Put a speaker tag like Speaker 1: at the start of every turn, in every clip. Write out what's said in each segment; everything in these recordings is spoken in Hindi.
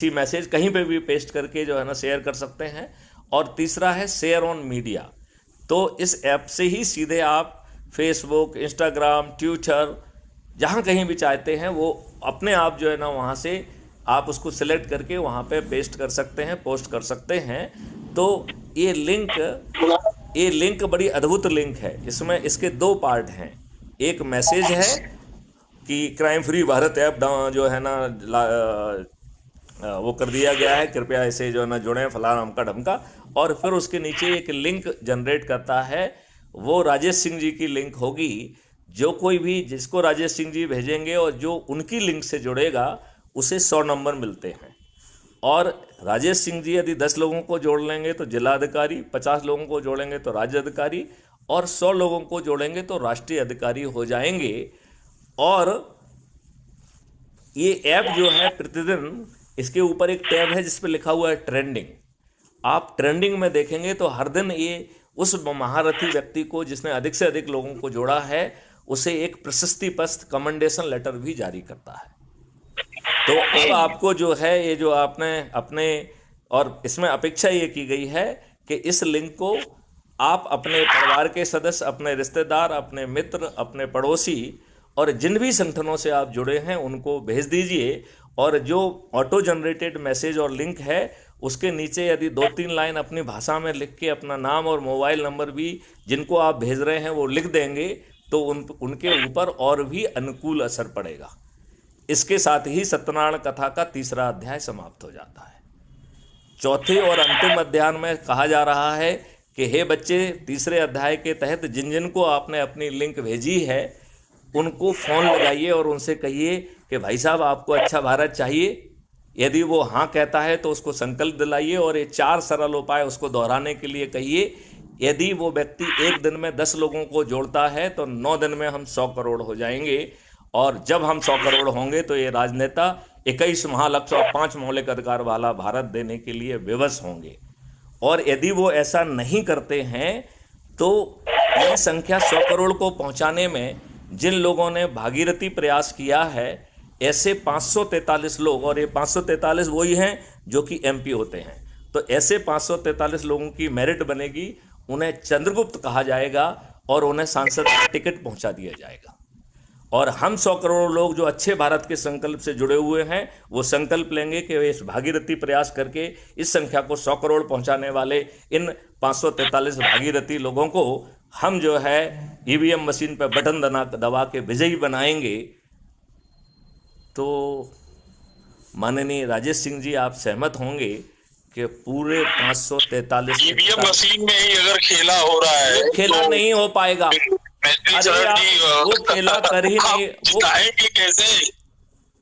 Speaker 1: किसी मैसेज कहीं पे भी पेस्ट करके जो है ना शेयर कर सकते हैं। और तीसरा है शेयर ऑन मीडिया। तो इस ऐप से ही सीधे आप फेसबुक, इंस्टाग्राम, ट्विटर, जहाँ कहीं भी चाहते हैं वो अपने आप जो है ना वहाँ से आप उसको सिलेक्ट करके वहाँ पे पेस्ट कर सकते हैं, पोस्ट कर सकते हैं। तो ये लिंक ये लिंक बड़ी अद्भुत लिंक है। इसमें इसके दो पार्ट हैं। एक मैसेज है कि क्राइम फ्री भारत ऐप जो है ना वो कर दिया गया है, कृपया इसे जो है ना जुड़ें फलाना अमका ढमका। और फिर उसके नीचे एक लिंक जनरेट करता है, वो राजेश सिंह जी की लिंक होगी। जो कोई भी जिसको राजेश सिंह जी भेजेंगे और जो उनकी लिंक से जुड़ेगा उसे 100 नंबर मिलते हैं। और राजेश सिंह जी यदि 10 लोगों को जोड़ लेंगे तो जिला अधिकारी, 50 लोगों को जोड़ेंगे तो राज्य अधिकारी, और 100 लोगों को जोड़ेंगे तो राष्ट्रीय अधिकारी हो जाएंगे। और ये ऐप जो है प्रतिदिन इसके ऊपर एक टैब है जिस पे लिखा हुआ है ट्रेंडिंग। आप ट्रेंडिंग में देखेंगे तो हर दिन ये उस महारथी व्यक्ति को जिसने अधिक से अधिक लोगों को जोड़ा है उसे एक प्रशस्ति पत्र, कमेंडेशन लेटर भी जारी करता है। तो अब आपको जो है ये जो आपने अपने, और इसमें अपेक्षा ये की गई है कि इस लिंक को आप अपने परिवार के सदस्य, अपने रिश्तेदार, अपने मित्र, अपने पड़ोसी और जिन भी संगठनों से आप जुड़े हैं उनको भेज दीजिए। और जो ऑटो जनरेटेड मैसेज और लिंक है उसके नीचे यदि 2-3 लाइन अपनी भाषा में लिख के अपना नाम और मोबाइल नंबर भी जिनको आप भेज रहे हैं वो लिख देंगे तो उनके ऊपर और भी अनुकूल असर पड़ेगा। इसके साथ ही सत्यनारायण कथा का तीसरा अध्याय समाप्त हो जाता है। चौथे और अंतिम अध्याय में कहा जा रहा है कि हे बच्चे, तीसरे अध्याय के तहत जिन जिन को आपने अपनी लिंक भेजी है उनको फ़ोन लगाइए और उनसे कहिए कि भाई साहब आपको अच्छा भारत चाहिए। यदि वो हाँ कहता है तो उसको संकल्प दिलाइए और ये 4 सरल उपाय उसको दोहराने के लिए कहिए। यदि वो व्यक्ति एक दिन में 10 लोगों को जोड़ता है तो 9 दिन में हम 100 करोड़ हो जाएंगे। और जब हम 100 करोड़ होंगे तो ये राजनेता 21 महालक्ष्य और 5 मौलिक अधिकार वाला भारत देने के लिए विवश होंगे। और यदि वो ऐसा नहीं करते हैं तो यह संख्या 100 करोड़ को पहुंचाने में जिन लोगों ने भागीरथी प्रयास किया है, ऐसे 543 लोग, और ये 543 वही हैं जो कि एमपी होते हैं, तो ऐसे 543 लोगों की मेरिट बनेगी, उन्हें चंद्रगुप्त कहा जाएगा और उन्हें सांसद का टिकट पहुंचा दिया जाएगा। और हम 100 करोड़ लोग जो अच्छे भारत के संकल्प से जुड़े हुए हैं वो संकल्प लेंगे कि वे इस भागीरथी प्रयास करके इस संख्या को 100 करोड़ पहुंचाने वाले इन 543 भागीरथी लोगों को हम जो है ईवीएम मशीन पर बटन दबा के विजयी बनाएंगे। तो माननीय राजेश सिंह जी, आप सहमत होंगे कि पूरे 543
Speaker 2: ईवीएम मशीन में ही अगर खेला हो रहा है,
Speaker 1: खेला तो नहीं हो पाएगा।
Speaker 2: अरे यार,
Speaker 1: वो खेला कर ही नहीं, वो
Speaker 2: कैसे?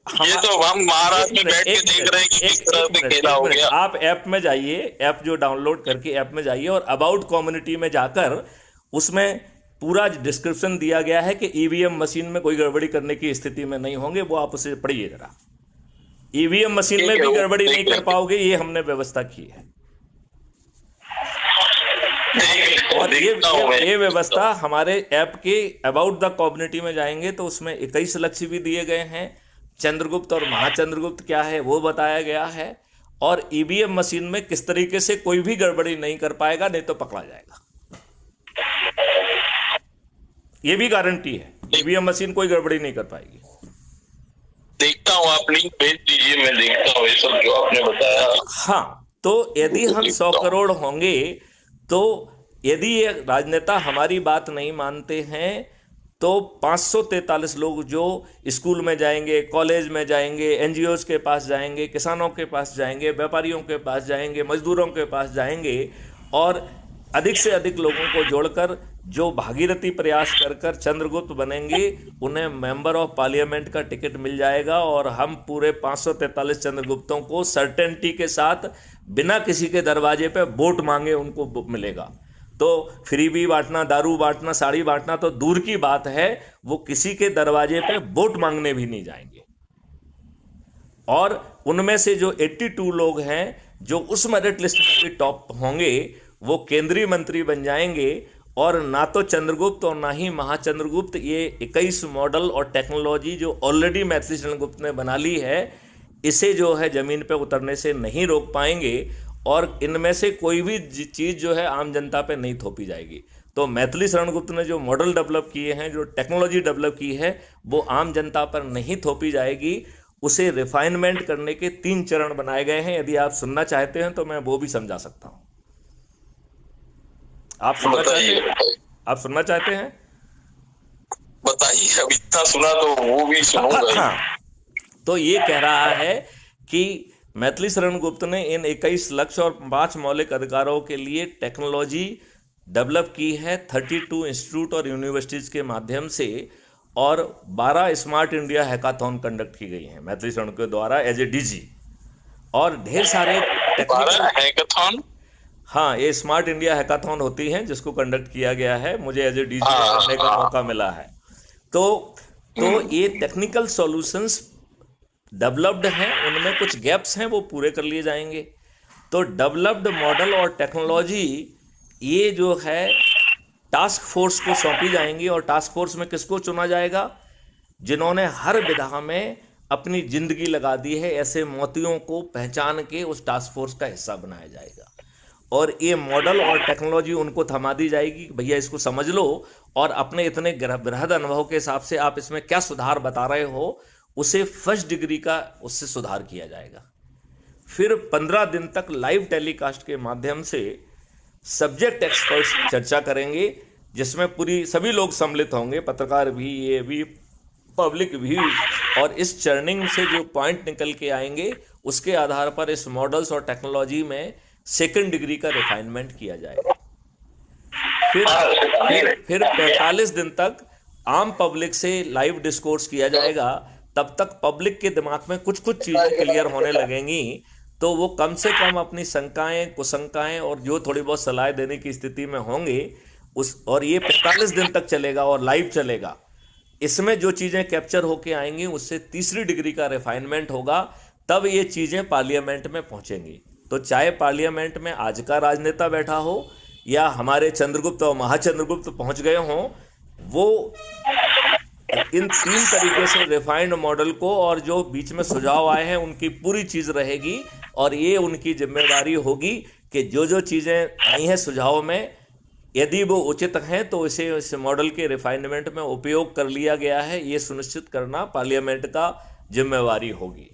Speaker 2: ये तो हम महाराष्ट्र में बैठ के देख रहे हैं कि किस तरह से खेला हो गया।
Speaker 1: आप ऐप में जाइए, ऐप जो डाउनलोड करके ऐप में जाइए और अबाउट कम्युनिटी में जाकर उसमें पूरा डिस्क्रिप्शन दिया गया है कि ईवीएम मशीन में कोई गड़बड़ी करने की स्थिति में नहीं होंगे। वो आप उसे पढ़िए जरा। ईवीएम मशीन में भी गड़बड़ी नहीं कर पाओगे, ये हमने व्यवस्था की है। और ये व्यवस्था हमारे ऐप के अबाउट द कम्युनिटी में जाएंगे तो उसमें 21 लक्ष्य भी दिए गए हैं। चंद्रगुप्त और महाचंद्रगुप्त क्या है वो बताया गया है। और ईवीएम मशीन में किस तरीके से कोई भी गड़बड़ी नहीं कर पाएगा, नहीं तो पकड़ा जाएगा। ये भी गारंटी है, ईवीएम मशीन कोई गड़बड़ी नहीं कर पाएगी।
Speaker 2: देखता हूँ, आप लिंक भेज दीजिए, मैं देखता हूँ ये सब जो आपने बताया।
Speaker 1: हाँ, तो यदि हम 100 करोड़ होंगे तो यदि ये राजनेता हमारी बात नहीं मानते हैं तो 543 लोग जो स्कूल में जाएंगे, कॉलेज में जाएंगे, एनजीओज के पास जाएंगे, किसानों के पास जाएंगे, व्यापारियों के पास जाएंगे, मजदूरों के पास जाएंगे और अधिक से अधिक लोगों को जोड़कर जो भागीरथी प्रयास कर कर चंद्रगुप्त बनेंगे उन्हें मेंबर ऑफ पार्लियामेंट का टिकट मिल जाएगा। और हम पूरे 543 चंद्रगुप्तों को सर्टेनिटी के साथ बिना किसी के दरवाजे पे वोट मांगे उनको मिलेगा। तो फ्री भी बांटना, दारू बांटना, साड़ी बांटना तो दूर की बात है, वो किसी के दरवाजे पे वोट मांगने भी नहीं जाएंगे। और उनमें से जो 82 लोग हैं जो उस मेरिट लिस्ट में भी टॉप होंगे वो केंद्रीय मंत्री बन जाएंगे। और ना तो चंद्रगुप्त और ना ही महाचंद्रगुप्त, ये 21 मॉडल और टेक्नोलॉजी जो ऑलरेडी मैथिली चंद्रगुप्त ने बना ली है, इसे जो है ज़मीन पे उतरने से नहीं रोक पाएंगे, और इनमें से कोई भी चीज़ जो है आम जनता पे नहीं थोपी जाएगी। तो मैथिली शरण गुप्त ने जो मॉडल डेवलप किए हैं, जो टेक्नोलॉजी डेवलप की है, वो आम जनता पर नहीं थोपी जाएगी। उसे रिफाइनमेंट करने के 3 चरण बनाए गए हैं। यदि आप सुनना चाहते हैं तो मैं वो भी समझा सकता हूँ। आप सुनना चाहते हैं? आप सुनना चाहते हैं?
Speaker 2: बताइए, अब इतना सुना तो वो भी सुनूंगा।
Speaker 1: हाँ, तो ये कह रहा है कि मैथिली शरण गुप्त ने इन 21 लक्ष्य और 5 मौलिक अधिकारों के लिए टेक्नोलॉजी डेवलप की है 32 इंस्टीट्यूट और यूनिवर्सिटीज़ के माध्यम से, और 12 स्मार्ट इंडिया हैकाथॉन कंडक्ट की गई हैं मैथिली शरण के द्वारा एज ए डीजी, और ढेर सारे टेक्निकल
Speaker 2: हैकाथॉन।
Speaker 1: हाँ, ये स्मार्ट इंडिया हैकाथॉन होती हैं जिसको कंडक्ट किया गया है, मुझे एज ए डीजी करने का मौका मिला है। तो ये टेक्निकल सॉल्यूशंस डेवलप्ड हैं, उनमें कुछ गैप्स हैं, वो पूरे कर लिए जाएंगे। तो डेवलप्ड मॉडल और टेक्नोलॉजी ये जो है टास्क फोर्स को सौंपी जाएंगी, और टास्क फोर्स में किसको चुना जाएगा? जिन्होंने हर विधा में अपनी जिंदगी लगा दी है, ऐसे मोतियों को पहचान के उस टास्क फोर्स का हिस्सा बनाया जाएगा। और ये मॉडल और टेक्नोलॉजी उनको थमा दी जाएगी कि भैया इसको समझ लो, और अपने इतने बृहद अनुभव के हिसाब से आप इसमें क्या सुधार बता रहे हो, उसे फर्स्ट डिग्री का उससे सुधार किया जाएगा। फिर 15 दिन तक लाइव टेलीकास्ट के माध्यम से सब्जेक्ट एक्सपर्ट्स चर्चा करेंगे, जिसमें पूरी सभी लोग सम्मिलित होंगे, पत्रकार भी, ये भी, पब्लिक भी, और इस चर्निंग से जो पॉइंट निकल के आएंगे उसके आधार पर इस मॉडल्स और टेक्नोलॉजी में सेकंड डिग्री का रिफाइनमेंट किया जाएगा। फिर 45 दिन तक आम पब्लिक से लाइव डिस्कोर्स किया जाएगा। तब तक पब्लिक के दिमाग में कुछ कुछ चीज़ें क्लियर होने लगेंगी, तो वो कम से कम अपनी शंकाएं, कुशंकाएं और जो थोड़ी बहुत सलाह देने की स्थिति में होंगे और ये 45 दिन तक चलेगा और लाइव चलेगा। इसमें जो चीज़ें कैप्चर होके आएंगी उससे तीसरी डिग्री का रिफाइनमेंट होगा, तब ये चीज़ें पार्लियामेंट में पहुंचेंगी। तो चाहे पार्लियामेंट में आज का राजनेता बैठा हो या हमारे चंद्रगुप्त और महाचंद्रगुप्त पहुंच गए हों, वो इन 3 तरीके से रिफाइंड मॉडल को, और जो बीच में सुझाव आए हैं उनकी पूरी चीज़ रहेगी, और ये उनकी जिम्मेदारी होगी कि जो जो चीज़ें आई हैं सुझाव में, यदि वो उचित हैं तो इसे इस मॉडल के रिफाइनमेंट में उपयोग कर लिया गया है, ये सुनिश्चित करना पार्लियामेंट का जिम्मेवारी होगी,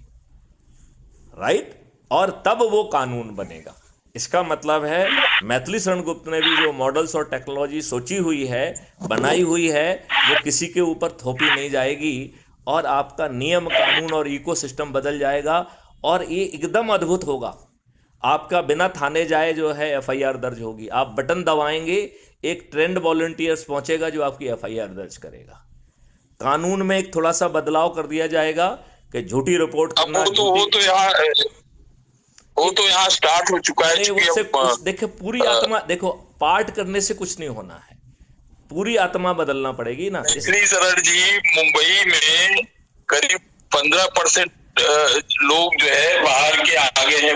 Speaker 1: राइट। और तब वो कानून बनेगा। इसका मतलब है मैथिली शरण गुप्त ने भी जो मॉडल्स और टेक्नोलॉजी सोची हुई है, बनाई हुई है, वो किसी के ऊपर थोपी नहीं जाएगी, और आपका नियम, कानून और इकोसिस्टम बदल जाएगा, और ये एकदम अद्भुत होगा। आपका बिना थाने जाए जो है एफआईआर दर्ज होगी। आप बटन दबाएंगे, एक ट्रेंड वॉलंटियर्स पहुंचेगा जो आपकी एफआईआर दर्ज करेगा। कानून में एक थोड़ा सा बदलाव कर दिया जाएगा कि झूठी रिपोर्ट करना,
Speaker 2: वो तो यहाँ स्टार्ट हो चुका है।
Speaker 1: देखो पूरी आत्मा, देखो पार्ट करने से कुछ नहीं होना है, पूरी आत्मा बदलना पड़ेगी ना।
Speaker 2: श्री शरण जी, मुंबई में करीब 15% लोग जो है बाहर के आगे हैं।